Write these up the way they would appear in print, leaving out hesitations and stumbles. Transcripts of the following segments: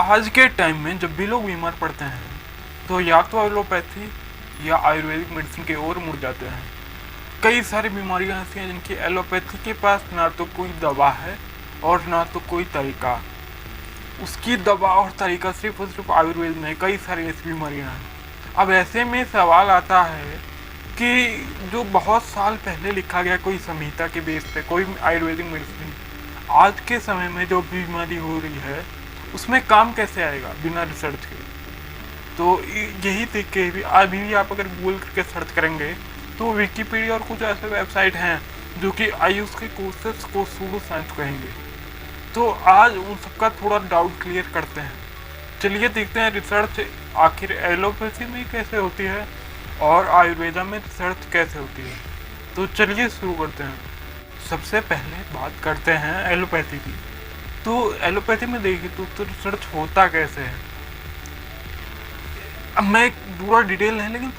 आज के टाइम में जब भी लोग बीमार पड़ते हैं तो या तो एलोपैथी या आयुर्वेदिक मेडिसिन की ओर मुड़ जाते हैं। कई सारी बीमारियां ऐसी हैं जिनकी एलोपैथी के पास ना तो कोई दवा है और ना तो कोई तरीका। उसकी दवा और तरीका सिर्फ और सिर्फ आयुर्वेद में। कई सारी ऐसी बीमारियां हैं। अब ऐसे में सवाल आता है कि जो बहुत साल पहले लिखा गया कोई संहिता के बेस पे कोई आयुर्वेदिक मेडिसिन आज के समय में जो बीमारी हो रही है उसमें काम कैसे आएगा बिना रिसर्च के। तो यही देख के भी अभी भी आप अगर गूगल करके सर्च करेंगे तो विकीपीडिया और कुछ ऐसे वेबसाइट हैं जो कि आयुष के कोर्सेस को सूडो साइंस कहेंगे। तो आज उन सबका थोड़ा डाउट क्लियर करते हैं। चलिए देखते हैं रिसर्च आखिर एलोपैथी में कैसे होती है और आयुर्वेदा में रिसर्च कैसे होती है। तो चलिए शुरू करते हैं। सबसे पहले बात करते हैं एलोपैथी की। तो एलोपैथी में देखिए तो रिसर्च होता कैसे है। अब मैं पूरा डिटेल है लेकिन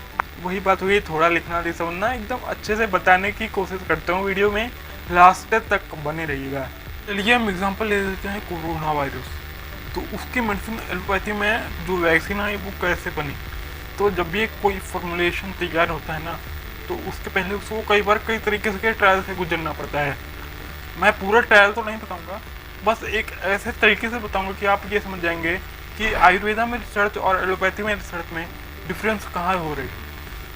वही बात हुई, थोड़ा लिखना नहीं समझना, एकदम अच्छे से बताने की कोशिश करता हूँ। वीडियो में लास्ट तक बने रहिएगा। चलिए हम एग्जांपल ले लेते हैं कोरोना वायरस। तो उसकी मेडिसिन एलोपैथी में जो वैक्सीन आई वो कैसे बनी। तो जब भी कोई फॉर्मुलेशन तैयार होता है ना तो उसके पहले उसको कई बार कई तरीके से ट्रायल से गुजरना पड़ता है। मैं पूरा ट्रायल तो नहीं बताऊंगा, बस एक ऐसे तरीके से बताऊंगा कि आप ये समझ जाएंगे कि आयुर्वेदा में रिसर्च और एलोपैथी में रिसर्च में डिफरेंस कहाँ हो रही है।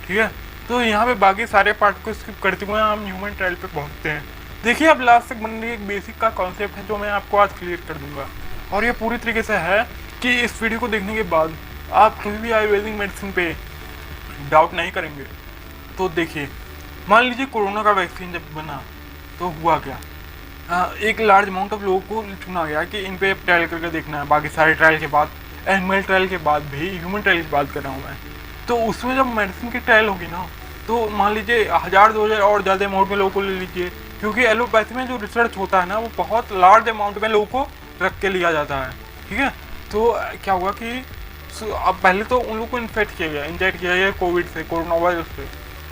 ठीक है, तो यहाँ पे बाकी सारे पार्ट को स्किप करते हुए हम ह्यूमन ट्रायल पे पहुँचते हैं। देखिए अब लास्ट तक बनने एक बेसिक का कॉन्सेप्ट है जो मैं आपको आज क्लियर कर दूंगा। और ये पूरी तरीके से है कि इस वीडियो को देखने के बाद आप कभी भी आयुर्वेदिक मेडिसिन पे डाउट नहीं करेंगे। तो देखिए, मान लीजिए कोरोना का वैक्सीन जब बना तो हुआ क्या, एक लार्ज अमाउंट ऑफ लोगों को चुना गया कि इन पे ट्रायल करके देखना है। बाकी सारे ट्रायल के बाद, एनिमल ट्रायल के बाद भी, ह्यूमन ट्रायल की बात कर रहा हूँ मैं। तो उसमें जब मेडिसिन की ट्रायल होगी ना तो मान लीजिए 1000-2000 और ज़्यादा अमाउंट में लोगों को ले लीजिए, क्योंकि एलोपैथी में जो रिसर्च होता है ना वो बहुत लार्ज अमाउंट में लोगों को रख के लिया जाता है। ठीक है, तो क्या हुआ कि अब पहले तो उन लोगों को इन्फेक्ट किया गया, इंजेक्ट किया गया कोविड से, कोरोना वायरस से,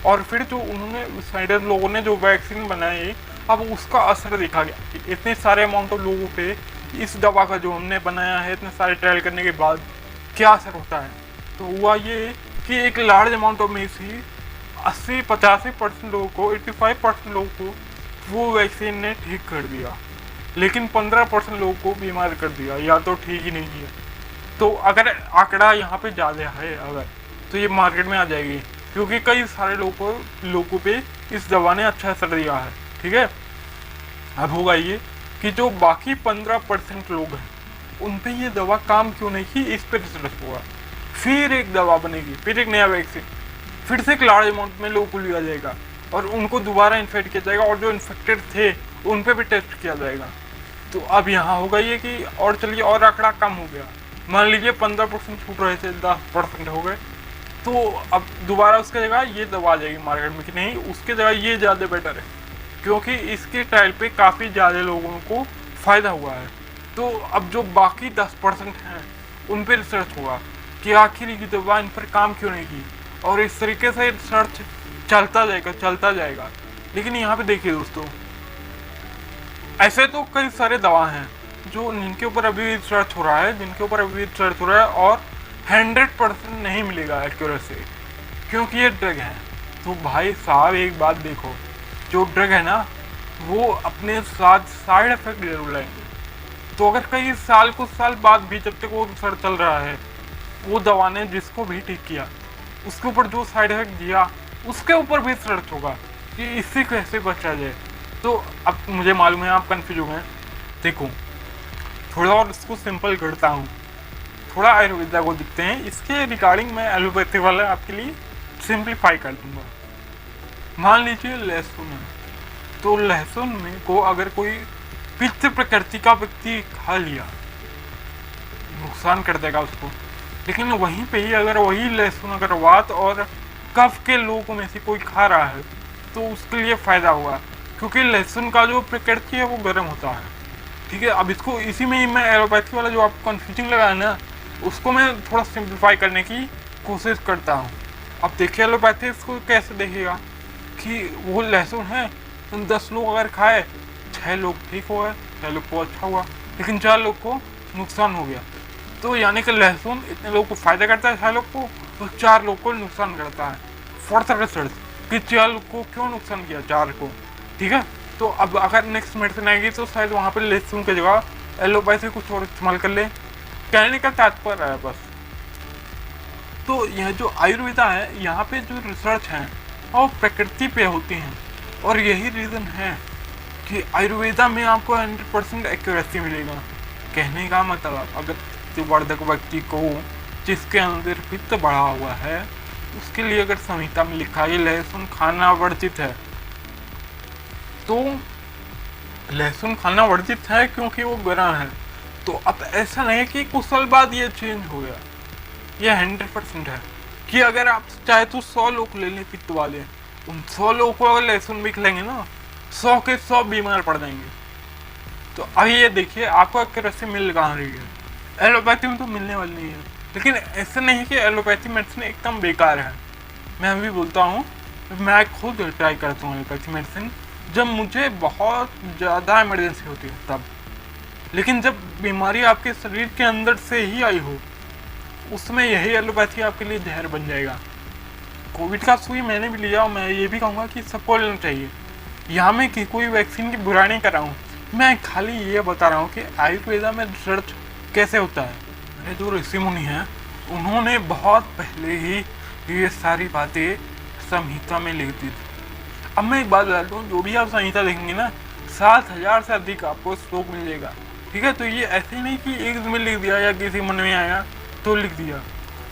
और फिर जो उन्होंने साइडर लोगों ने जो वैक्सीन बनाई अब उसका असर देखा गया कि इतने सारे अमाउंट ऑफ लोगों पे इस दवा का जो हमने बनाया है इतने सारे ट्रायल करने के बाद क्या असर होता है। तो हुआ ये कि एक लार्ज अमाउंट ऑफ में से 80-85% लोगों को, 85% लोगों को वो वैक्सीन ने ठीक कर दिया, लेकिन 15% लोगों को बीमार कर दिया या तो ठीक ही नहीं किया। तो अगर आंकड़ा यहाँ पे ज़्यादा है अगर तो ये मार्केट में आ जाएगी, क्योंकि कई सारे लोगों पे इस दवा ने अच्छा असर दिया है। ठीक है, अब होगा ये कि जो बाकी 15% लोग हैं उन पे ये दवा काम क्यों नहीं की, इस पर रिसर्च होगा। फिर एक दवा बनेगी, फिर एक नया वैक्सीन, फिर से एक लार्ज अमाउंट में लोगों को लिया जाएगा और उनको दोबारा इन्फेक्ट किया जाएगा और जो इन्फेक्टेड थे उन पे भी टेस्ट किया जाएगा। तो अब यहाँ होगा ये कि और चलिए और आंकड़ा कम हो गया, मान लीजिए 15% छूट रहे थे 10% हो गए, तो अब दोबारा उसकी जगह ये दवा आ जाएगी मार्केट में कि नहीं उसकी जगह ये ज़्यादा बेटर है, क्योंकि इसके ट्रायल पे काफ़ी ज़्यादा लोगों को फ़ायदा हुआ है। तो अब जो बाकी 10% हैं उन पर रिसर्च होगा कि आखिर ये दवा इन पर काम क्यों नहीं की, और इस तरीके से रिसर्च चलता जाएगा। लेकिन यहाँ पे देखिए दोस्तों, ऐसे तो कई सारे दवा हैं जो जिनके ऊपर अभी रिसर्च हो रहा है और 100% नहीं मिलेगा एक्यूरेसी, क्योंकि ये ड्रग है। तो भाई साहब एक बात देखो, जो ड्रग है ना वो अपने साथ साइड इफेक्ट जरूर लाएंगे। तो अगर कई साल कुछ साल बाद भी जब तक वो रिसर्च चल रहा है, वो दवा ने जिसको भी ठीक किया उसके ऊपर जो साइड इफेक्ट दिया उसके ऊपर भी रिसर्च होगा कि इससे कैसे बचा जाए। तो अब मुझे मालूम है आप कंफ्यूज हो गए। देखो थोड़ा और इसको सिंपल करता हूँ, थोड़ा आयुर्वेदा को दिखते हैं, इसके रिगार्डिंग मैं एलोपैथी वाला आपके लिए सिंप्लीफाई कर दूंगा। मान लीजिए लहसुन है, तो लहसुन में को अगर कोई पित्त प्रकृति का व्यक्ति खा लिया नुकसान कर देगा उसको, लेकिन वहीं पे ही अगर वही लहसुन अगर वात और कफ के लोगों में से कोई खा रहा है तो उसके लिए फ़ायदा हुआ, क्योंकि लहसुन का जो प्रकृति है वो गर्म होता है। ठीक है, अब इसको इसी में ही मैं एलोपैथी वाला जो आपको कन्फ्यूजिंग लगा है ना उसको मैं थोड़ा सिंप्लीफाई करने की कोशिश करता हूँ। अब देखिए एलोपैथी इसको कैसे देखेगा कि वो लहसुन है तो 10 लोग अगर खाए 6 लोग ठीक हो गए, 6 लोग को अच्छा हुआ, लेकिन 4 लोग को नुकसान हो गया। तो यानी कि लहसुन इतने लोगों को फायदा करता है 6 लोग को, तो 4 लोग को नुकसान करता है। फोर्थ रिसर्च कि 4 लोग को क्यों नुकसान किया, 4 को, ठीक है। तो अब अगर नेक्स्ट मेडिसिन आएगी तो शायद वहाँ पर लहसुन की जगह एलोपैथी कुछ और इस्तेमाल कर ले, कहने का तात्पर्य है बस। तो यह जो आयुर्वेदा है, यहाँ पे जो रिसर्च है वो प्रकृति पे होती हैं, और यही रीज़न है कि आयुर्वेदा में आपको 100% एक्यूरेसी मिलेगा। कहने का मतलब, अगर वर्धक व्यक्ति को जिसके अंदर पित्त बढ़ा हुआ है, उसके लिए अगर संहिता में लिखा है लहसुन खाना वर्जित है, तो लहसुन खाना वर्जित है क्योंकि वो गर्म है। तो अब ऐसा नहीं कि कुछ साल बाद ये चेंज हो गया, ये 100% है कि अगर आप चाहे तो 100 लोग ले लें पित्त वाले, उन 100 लोगों को अगर लहसुन भी खिलाएंगे ना, 100 के 100 बीमार पड़ जाएंगे। तो अभी ये देखिए आपको एक्यूरेसी मिल कहाँ रही है, एलोपैथी में तो मिलने वाली नहीं है। लेकिन ऐसा नहीं है कि एलोपैथी मेडिसिन एकदम बेकार है। मैं अभी बोलता हूँ, मैं खुद ट्राई करता हूँ एलोपैथी मेडिसिन जब मुझे बहुत ज़्यादा इमरजेंसी होती है तब। लेकिन जब बीमारी आपके शरीर के अंदर से ही आई हो, उसमें यही एलोपैथी आपके लिए जहर बन जाएगा। कोविड का सुई मैंने भी लिया, और मैं ये भी कहूँगा कि सबको लेना चाहिए। यहाँ मैं कि कोई वैक्सीन की बुराई नहीं कर रहा हूँ, मैं खाली ये बता रहा हूँ कि आयुर्वेदा में रिसर्च कैसे होता है। मेरे जो ऋषि मुनि हैं, उन्होंने बहुत पहले ही ये सारी बातें संहिता में लिख दी थी। अब मैं एक बात बता दूँ, जो भी आप संहिता देखेंगे ना, 7000 से अधिक आपको श्लोक मिल जाएगा, ठीक है। तो ये ऐसे ही नहीं कि एक में लिख दिया या किसी मन में आया तो लिख दिया।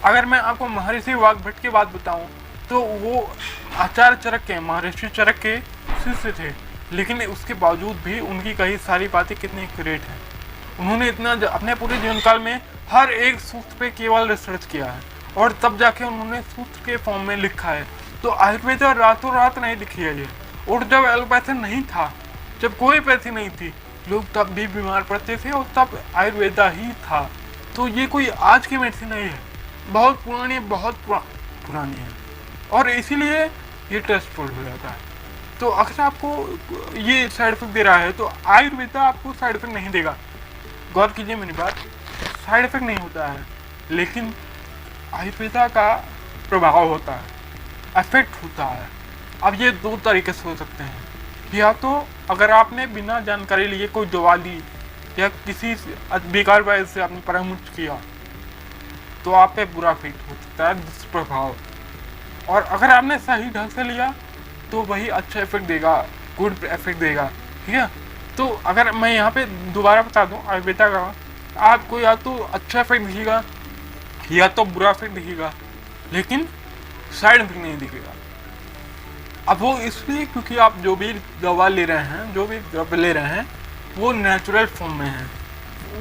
अगर मैं आपको महर्षि वाग्भट की बात बताऊं, तो वो आचार्य चरक के, महर्षि चरक के शिष्य थे, लेकिन उसके बावजूद भी उनकी कई सारी बातें कितनी एक्यूरेट हैं। उन्होंने इतना अपने पूरे जीवन काल में हर एक सूत्र पे केवल रिसर्च किया है, और तब जाके उन्होंने सूत्र के फॉर्म में लिखा है। तो आयुर्वेदा रातों रात नहीं लिखी है ये। और जब एलोपैथी नहीं था, जब कोई पैथी नहीं थी, लोग तब भी बीमार पड़ते थे, और तब आयुर्वेदा ही था। तो ये कोई आज की मेडिसिन नहीं है, बहुत पुरानी, बहुत पुरानी है, और इसीलिए ये टेस्टफुल हो जाता है। तो अगर आपको ये साइड इफेक्ट दे रहा है, तो आयुर्वेदा आपको साइड इफेक्ट नहीं देगा। गौर कीजिए मेरी बात, साइड इफेक्ट नहीं होता है, लेकिन आयुर्वेदा का प्रभाव होता है, इफेक्ट होता है। अब ये 2 तरीके से हो सकते हैं, या तो अगर आपने बिना जानकारी लिए कोई दवा ली, या किसी बेकार वजह से आपने परामर्श किया, तो आप पे बुरा इफेक्ट हो सकता है, दुष्प्रभाव। और अगर आपने सही ढंग से लिया, तो वही अच्छा इफेक्ट देगा, गुड इफेक्ट देगा, ठीक है। तो अगर मैं यहाँ पे दोबारा बता दूँ, आयुर्वेदा का आपको या तो अच्छा इफेक्ट दिखेगा या तो बुरा इफेक्ट दिखेगा, लेकिन साइड इफेक्ट नहीं दिखेगा। अब वो इसलिए क्योंकि आप जो भी दवा ले रहे हैं, जो भी द्रव्य ले रहे हैं, वो नेचुरल फॉर्म में है,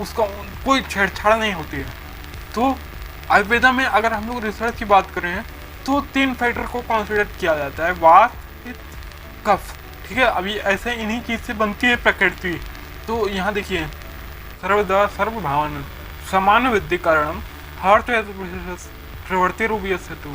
उसका कोई छेड़छाड़ नहीं होती है। तो आयुर्वेदा में अगर हम लोग रिसर्च की बात करें, तो 3 फैक्टर को कंसिडर किया जाता है, वात, पित्त, कफ, ठीक है। अभी ऐसे इन्हीं चीज़ से बनती है प्रकृति। तो यहाँ देखिए, सर्वदा सर्वभावन समान विद्धि कारणम हर्ष प्रवृत्ति रूपीय सेतु,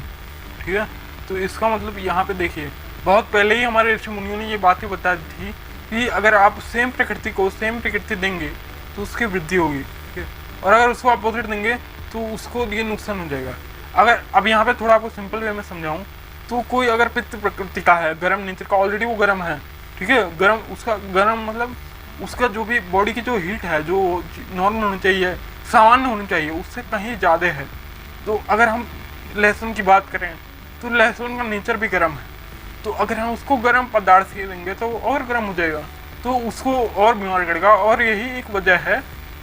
ठीक है। तो इसका मतलब यहाँ पे देखिए, बहुत पहले ही हमारे ऋषि मुनियों ने ये बातें बता दी थी कि अगर आप सेम प्रकृति देंगे तो उसकी वृद्धि होगी, ठीक है। और अगर उसको अपोजिट देंगे तो उसको ये नुकसान हो जाएगा। अगर अब यहाँ पे थोड़ा आपको सिंपल वे में समझाऊँ, तो कोई अगर पित्त प्रकृति का है, गर्म नेचर का, ऑलरेडी वो गर्म है, ठीक है। गर्म, उसका गर्म मतलब उसका जो भी बॉडी की जो हीट है, जो नॉर्मल होनी चाहिए, सामान्य होनी चाहिए, उससे कहीं ज़्यादा है। तो अगर हम लहसुन की बात करें, तो लहसुन का नेचर भी गर्म है, तो अगर हम उसको गर्म पदार्थ से देंगे तो और गर्म हो जाएगा, तो उसको और बीमार करेगा। और यही एक वजह है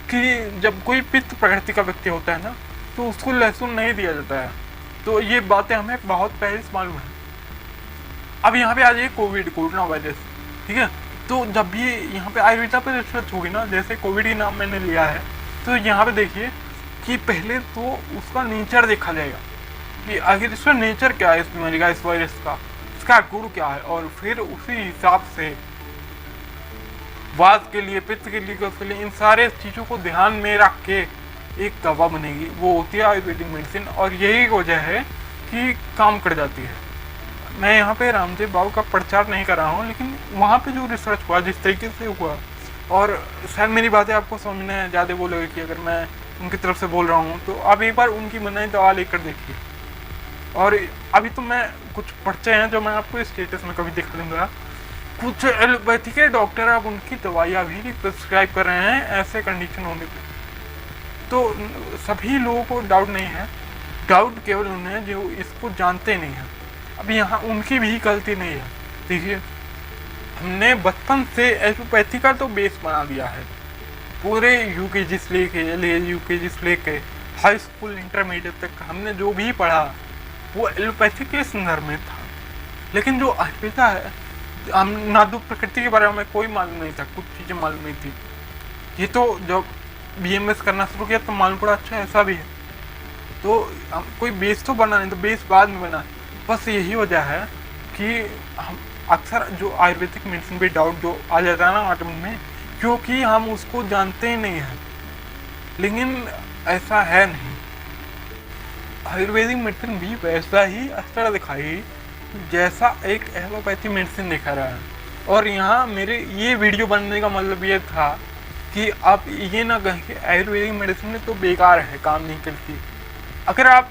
कि जब कोई पित्त प्रकृति का व्यक्ति होता है ना, तो उसको लहसुन नहीं दिया जाता है। तो ये बातें हमें बहुत पहले से मालूम है। अब यहाँ पे आ जाइए कोरोना वायरस, ठीक है। तो जब भी यहाँ पे आयुर्वेदा पे रिसर्च होगी ना, जैसे कोविड ही नाम मैंने लिया है, तो यहाँ पे देखिए कि पहले तो उसका नेचर देखा जाएगा कि आखिर इसका नेचर क्या है, इस बीमारी का, इस वायरस का, इसका गुण क्या है, और फिर उसी हिसाब से वात के लिए, पित्त के लिए, कफ के लिए, इन सारे चीज़ों को ध्यान में रख के एक दवा बनेगी, वो होती है आयुर्वेदिक मेडिसिन। और यही वजह है कि काम कर जाती है। मैं यहाँ पे रामदेव बाबू का प्रचार नहीं कर रहा हूँ, लेकिन वहाँ पे जो रिसर्च हुआ, जिस तरीके से हुआ, और शायद मेरी बातें आपको समझ में ज़्यादा वो लगे कि अगर मैं उनकी तरफ से बोल रहा हूँ, तो आप एक बार उनकी बनाई दवा लेकर देखिए। और अभी तो मैं कुछ पर्चे हैं जो मैं आपको स्टेटस में कभी दिखा दूंगा, कुछ एलोपैथी के डॉक्टर अब उनकी दवाइयाँ भी प्रिस्क्राइब कर रहे हैं ऐसे कंडीशन होने पे। तो सभी लोगों को डाउट नहीं है, डाउट केवल उन्हें जो इसको जानते नहीं हैं। अब यहाँ उनकी भी गलती नहीं है। देखिए, हमने बचपन से एलोपैथी का तो बेस बना दिया है, पूरे यूकेजी से लेके यूकेजी से लेके हाई स्कूल इंटरमीडिएट तक हमने जो भी पढ़ा वो एलोपैथी के संदर्भ में था। लेकिन जो आयुर्वेदा है, हम नादुक प्रकृति के बारे में कोई मालूम नहीं था, कुछ चीज़ें मालूम नहीं थी। ये तो जब BMS करना शुरू किया तो मालूम पड़ा अच्छा ऐसा भी है। तो हम कोई बेस तो बना नहीं, तो बेस बाद में बना। बस यही वजह है कि हम अक्सर जो आयुर्वेदिक मेडिसिन पे डाउट जो आ जाता है ना हमारे मन में, क्योंकि हम उसको जानते ही नहीं हैं। लेकिन ऐसा है नहीं, आयुर्वेदिक मेडिसिन भी वैसा ही असर दिखाई जैसा एक एलोपैथी मेडिसिन दिखा रहा है। और यहाँ मेरे ये वीडियो बनने का मतलब ये था कि आप ये ना कहें कि आयुर्वेदिक मेडिसिन तो बेकार है, काम नहीं करती। अगर आप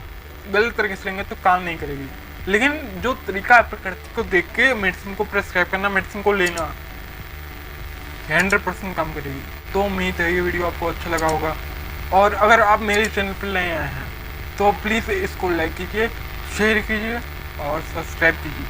गलत तरीके से लेंगे तो काम नहीं करेगी, लेकिन जो तरीका है प्रकृति को देख के मेडिसिन को प्रेस्क्राइब करना, मेडिसिन को लेना, 100% काम करेगी। तो उम्मीद है ये वीडियो आपको अच्छा लगा होगा। और अगर आप मेरे चैनल पर नए आए हैं तो प्लीज़ इसको लाइक कीजिए, शेयर कीजिए और सब्सक्राइब कीजिए।